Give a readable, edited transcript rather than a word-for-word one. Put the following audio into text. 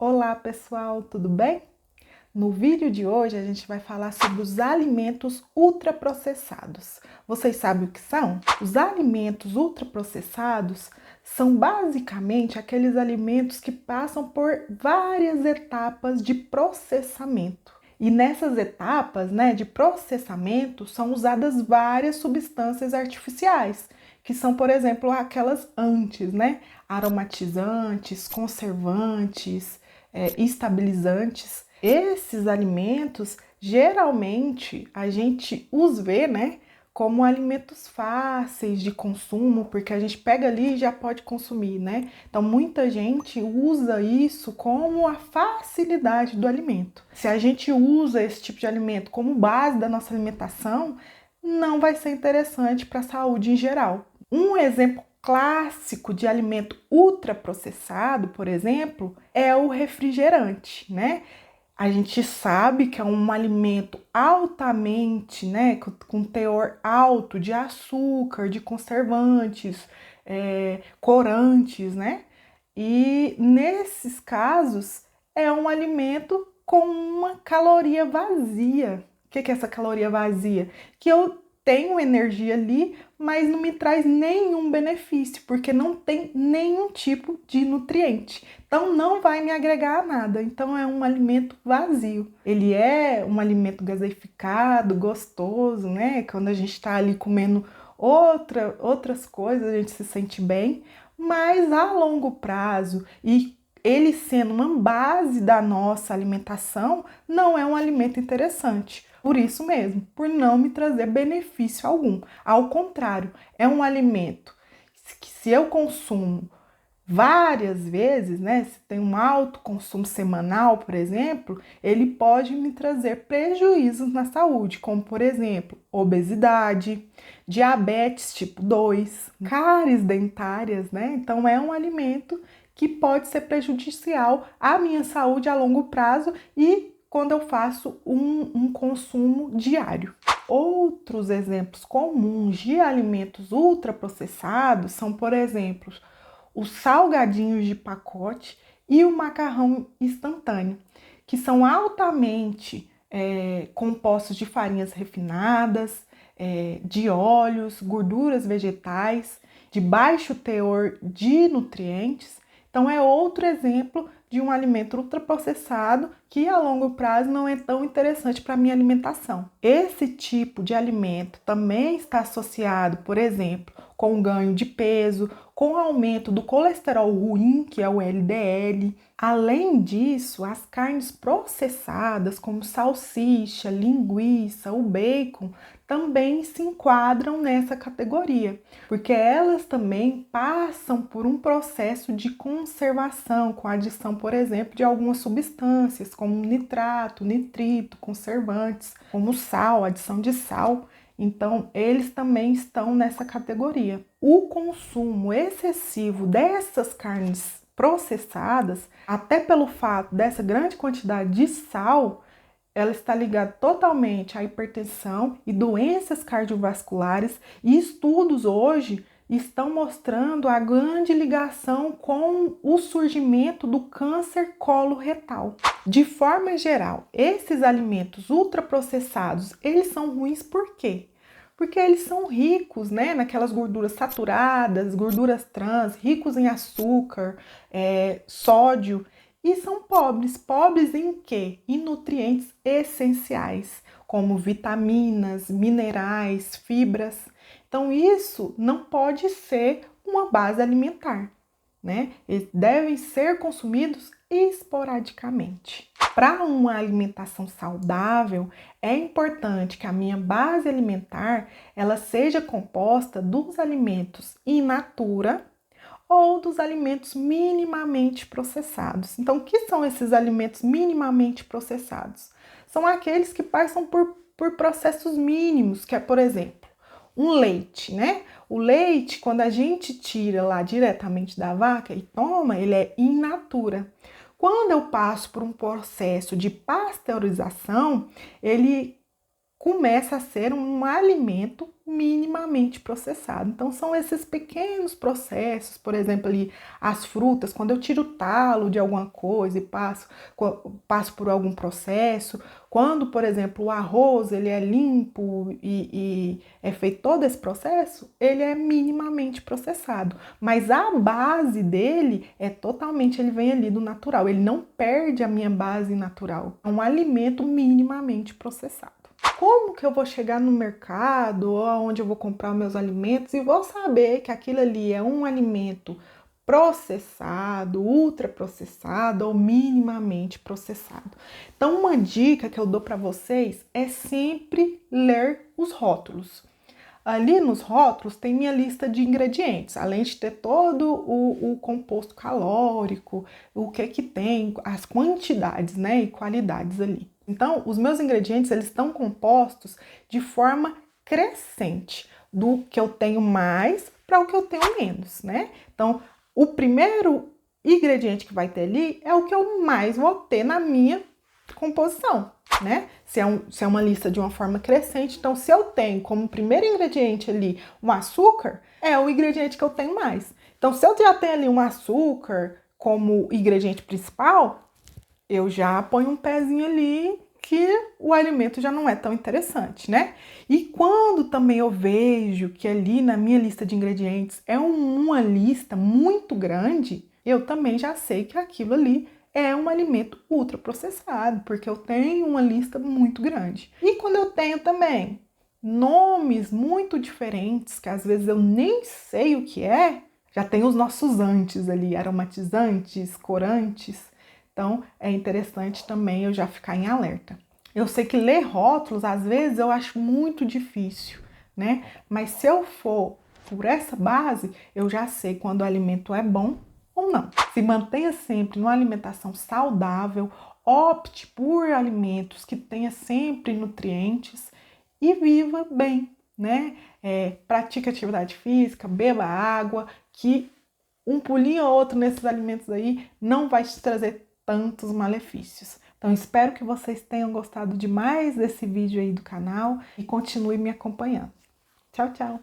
Olá pessoal, tudo bem? No vídeo de hoje a gente vai falar sobre os alimentos ultraprocessados. Vocês sabem o que são? Os alimentos ultraprocessados são basicamente aqueles alimentos que passam por várias etapas de processamento. E nessas etapas, de processamento, são usadas várias substâncias artificiais, que são, por exemplo, aquelas antes, aromatizantes, conservantes, estabilizantes. Esses alimentos, geralmente, a gente os vê, como alimentos fáceis de consumo, porque a gente pega ali e já pode consumir, Então, muita gente usa isso como a facilidade do alimento. Se a gente usa esse tipo de alimento como base da nossa alimentação, não vai ser interessante para a saúde em geral. Um exemplo clássico de alimento ultraprocessado, por exemplo, é o refrigerante, A gente sabe que é um alimento altamente, com teor alto de açúcar, de conservantes, corantes, E nesses casos é um alimento com uma caloria vazia. O que é essa caloria vazia? Que eu tenho energia ali, mas não me traz nenhum benefício, porque não tem nenhum tipo de nutriente. Então não vai me agregar a nada. Então é um alimento vazio. Ele é um alimento gaseificado, gostoso, Quando a gente está ali comendo outras coisas, a gente se sente bem, mas a longo prazo e ele sendo uma base da nossa alimentação, não é um alimento interessante. Por isso mesmo, por não me trazer benefício algum. Ao contrário, é um alimento que se eu consumo várias vezes, se tem um alto consumo semanal, por exemplo, ele pode me trazer prejuízos na saúde, como por exemplo, obesidade, diabetes tipo 2, cáries dentárias, Então é um alimento que pode ser prejudicial à minha saúde a longo prazo e quando eu faço um consumo diário. Outros exemplos comuns de alimentos ultraprocessados são, por exemplo, os salgadinhos de pacote e o macarrão instantâneo, que são altamente compostos de farinhas refinadas, de óleos, gorduras vegetais, de baixo teor de nutrientes. Então, é outro exemplo de um alimento ultraprocessado que a longo prazo não é tão interessante para a minha alimentação. Esse tipo de alimento também está associado, por exemplo, com ganho de peso, com aumento do colesterol ruim, que é o LDL. Além disso, as carnes processadas, como salsicha, linguiça, o bacon, também se enquadram nessa categoria, porque elas também passam por um processo de conservação, com a adição, por exemplo, de algumas substâncias, como nitrato, nitrito, conservantes, como sal, adição de sal. Então, eles também estão nessa categoria. O consumo excessivo dessas carnes processadas, até pelo fato dessa grande quantidade de sal, ela está ligada totalmente à hipertensão e doenças cardiovasculares, e estudos hoje estão mostrando a grande ligação com o surgimento do câncer coloretal. De forma geral, esses alimentos ultraprocessados, eles são ruins por quê? Porque eles são ricos, naquelas gorduras saturadas, gorduras trans, ricos em açúcar, sódio, e são pobres. Pobres em quê? Em nutrientes essenciais, como vitaminas, minerais, fibras. Então, isso não pode ser uma base alimentar, Eles devem ser consumidos esporadicamente. Para uma alimentação saudável, é importante que a minha base alimentar ela seja composta dos alimentos in natura ou dos alimentos minimamente processados. Então, o que são esses alimentos minimamente processados? São aqueles que passam por processos mínimos, que é, por exemplo, um leite, O leite, quando a gente tira lá diretamente da vaca e toma, ele é in natura. Quando eu passo por um processo de pasteurização, ele começa a ser um alimento minimamente processado. Então, são esses pequenos processos, por exemplo, ali as frutas, quando eu tiro o talo de alguma coisa e passo por algum processo, quando, por exemplo, o arroz ele é limpo e é feito todo esse processo, ele é minimamente processado. Mas a base dele é totalmente, ele vem ali do natural, ele não perde a minha base natural. É um alimento minimamente processado. Como que eu vou chegar no mercado ou aonde eu vou comprar meus alimentos e vou saber que aquilo ali é um alimento processado, ultraprocessado ou minimamente processado? Então, uma dica que eu dou para vocês é sempre ler os rótulos. Ali nos rótulos tem minha lista de ingredientes, além de ter todo o composto calórico, o que tem, as quantidades, né, e qualidades ali. Então, os meus ingredientes, eles estão compostos de forma crescente, do que eu tenho mais para o que eu tenho menos, né? Então, o primeiro ingrediente que vai ter ali é o que eu mais vou ter na minha composição, né? Se é uma lista de uma forma crescente, então se eu tenho como primeiro ingrediente ali um açúcar, é o ingrediente que eu tenho mais. Então, se eu já tenho ali um açúcar como ingrediente principal, eu já ponho um pezinho ali que o alimento já não é tão interessante, né? E quando também eu vejo que ali na minha lista de ingredientes é uma lista muito grande, eu também já sei que aquilo ali é um alimento ultraprocessado, porque eu tenho uma lista muito grande. E quando eu tenho também nomes muito diferentes, que às vezes eu nem sei o que é, já tem os nossos antes ali, aromatizantes, corantes. Então, é interessante também eu já ficar em alerta. Eu sei que ler rótulos, às vezes, eu acho muito difícil, né? Mas se eu for por essa base, eu já sei quando o alimento é bom ou não. Se mantenha sempre numa alimentação saudável, opte por alimentos que tenham sempre nutrientes e viva bem, né? Pratique atividade física, beba água, que um pulinho ou outro nesses alimentos aí não vai te trazer tantos malefícios. Então, espero que vocês tenham gostado demais desse vídeo aí do canal e continue me acompanhando. Tchau, tchau!